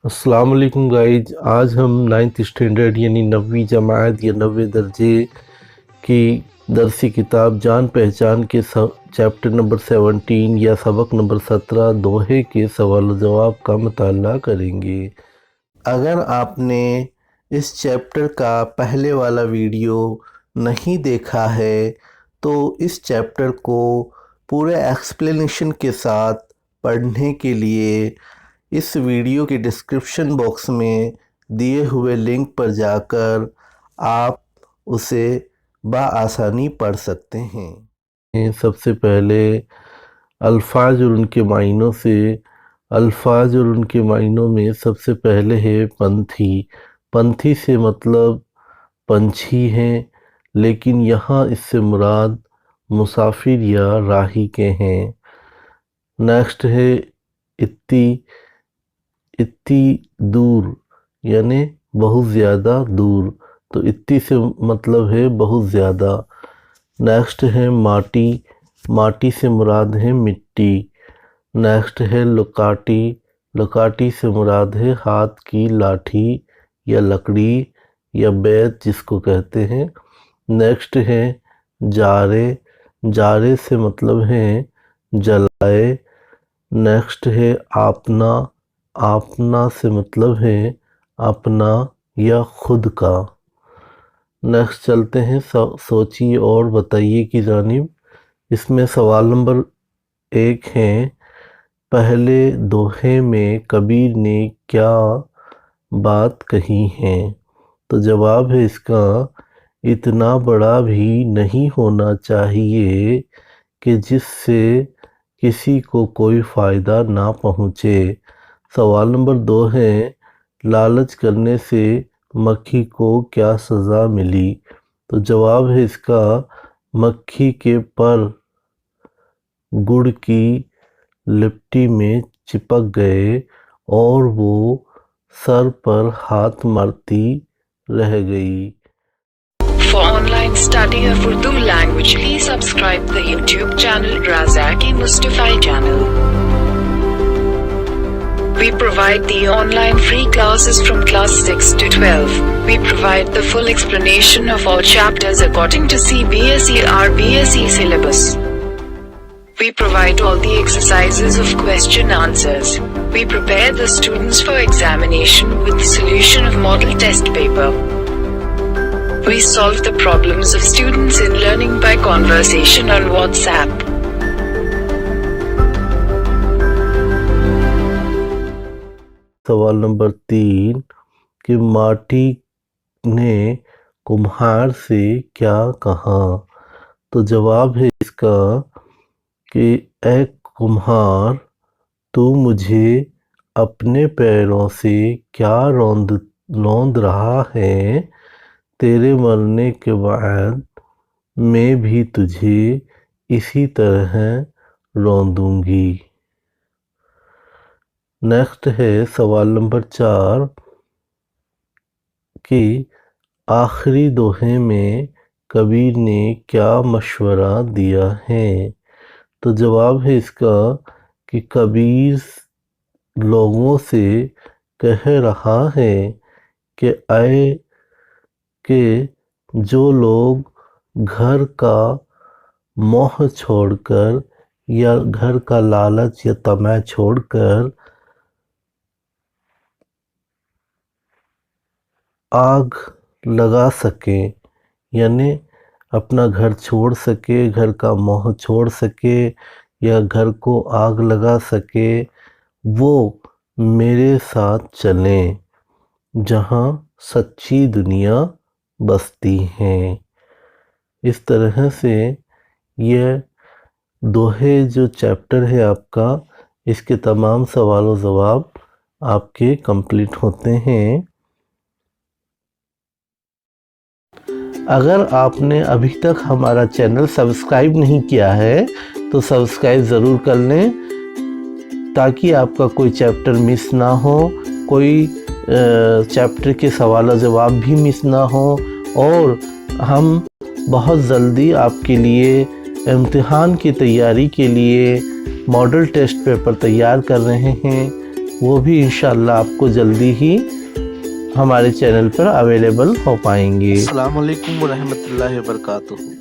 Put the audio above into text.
अस्सलाम वालेकुम गाइज। आज हम 9th स्टैंडर्ड यानी 9वीं जमात या 9वें दर्जे की दरसी किताब जान पहचान के चैप्टर नंबर 17 या सबक नंबर 17 दोहे के सवाल जवाब का मुताला करेंगे। अगर आपने इस चैप्टर का पहले वाला वीडियो नहीं देखा है तो इस चैप्टर को पूरे एक्सप्लेनेशन के साथ पढ़ने के लिए इस वीडियो के डिस्क्रिप्शन बॉक्स में दिए हुए लिंक पर जाकर आप उसे बआसानी पढ़ सकते हैं। सबसे पहले अल्फाज और उनके मायनों से अल्फाज और उनके मायनों में सबसे पहले है पंथी। पंथी से मतलब पंछी हैं, लेकिन यहाँ इससे मुराद मुसाफिर या राही के हैं। नेक्स्ट है इत्ती। इत्ती दूर यानी बहुत ज़्यादा दूर, तो इत्ती से मतलब है बहुत ज़्यादा। नेक्स्ट है माटी। माटी से मुराद है मिट्टी। नेक्स्ट है लुकाटी। लुकाटी से मुराद है हाथ की लाठी या लकड़ी या बैत जिसको कहते हैं। नेक्स्ट है जारे। जारे से मतलब है जलाए। नेक्स्ट है आपना। आपना से मतलब है अपना या खुद का। नेक्स्ट चलते हैं सोचिए और बताइए की जानिब। इसमें सवाल नंबर 1 है, पहले दोहे में कबीर ने क्या बात कही है? तो जवाब है इसका, इतना बड़ा भी नहीं होना चाहिए कि जिससे किसी को कोई फ़ायदा ना पहुँचे। सवाल नंबर 2 है, लालच करने से मक्खी को क्या सज़ा मिली? तो जवाब है इसका, मक्खी के पर गुड़ की लिपटी में चिपक गए और वो सर पर हाथ मारती रह गई। For online study of Urdu language, please subscribe the YouTube channel Razaki Mustafai channel. We provide the online free classes from class 6 to 12. We provide the full explanation of all chapters according to CBSE RBSE syllabus. We provide all the exercises of question answers. We prepare the students for examination with the solution of model test paper. We solve the problems of students in learning by conversation on WhatsApp. सवाल number 3 कि माटी ने कुम्हार से क्या कहा? तो जवाब है इसका कि ऐ कुम्हार, तू मुझे अपने पैरों से क्या रौंद रहा है? तेरे मरने के बाद मैं भी तुझे इसी तरह रौंदूंगी। नेक्स्ट है सवाल नंबर 4 कि आखिरी दोहे में कबीर ने क्या मशवरा दिया है? तो जवाब है इसका कि कबीर लोगों से कह रहा है कि जो लोग घर का मोह छोड़कर या घर का लालच या तमा छोड़कर आग लगा सके, यानी अपना घर छोड़ सके, घर का मोह छोड़ सके या घर को आग लगा सके, वो मेरे साथ चलें जहाँ सच्ची दुनिया बसती हैं। इस तरह से यह दोहे जो चैप्टर है आपका, इसके तमाम सवाल जवाब आपके कंप्लीट होते हैं। अगर आपने अभी तक हमारा चैनल सब्सक्राइब नहीं किया है तो सब्सक्राइब ज़रूर कर लें, ताकि आपका कोई चैप्टर मिस ना हो, कोई चैप्टर के सवाल जवाब भी मिस ना हो। और हम बहुत जल्दी आपके लिए इम्तिहान की तैयारी के लिए मॉडल टेस्ट पेपर तैयार कर रहे हैं। وہ بھی انشاءاللہ آپ کو جلدی ہی ہمارے چینل پر اویلیبل ہو پائیں گے۔ السلام علیکم ورحمۃ اللہ وبرکاتہ۔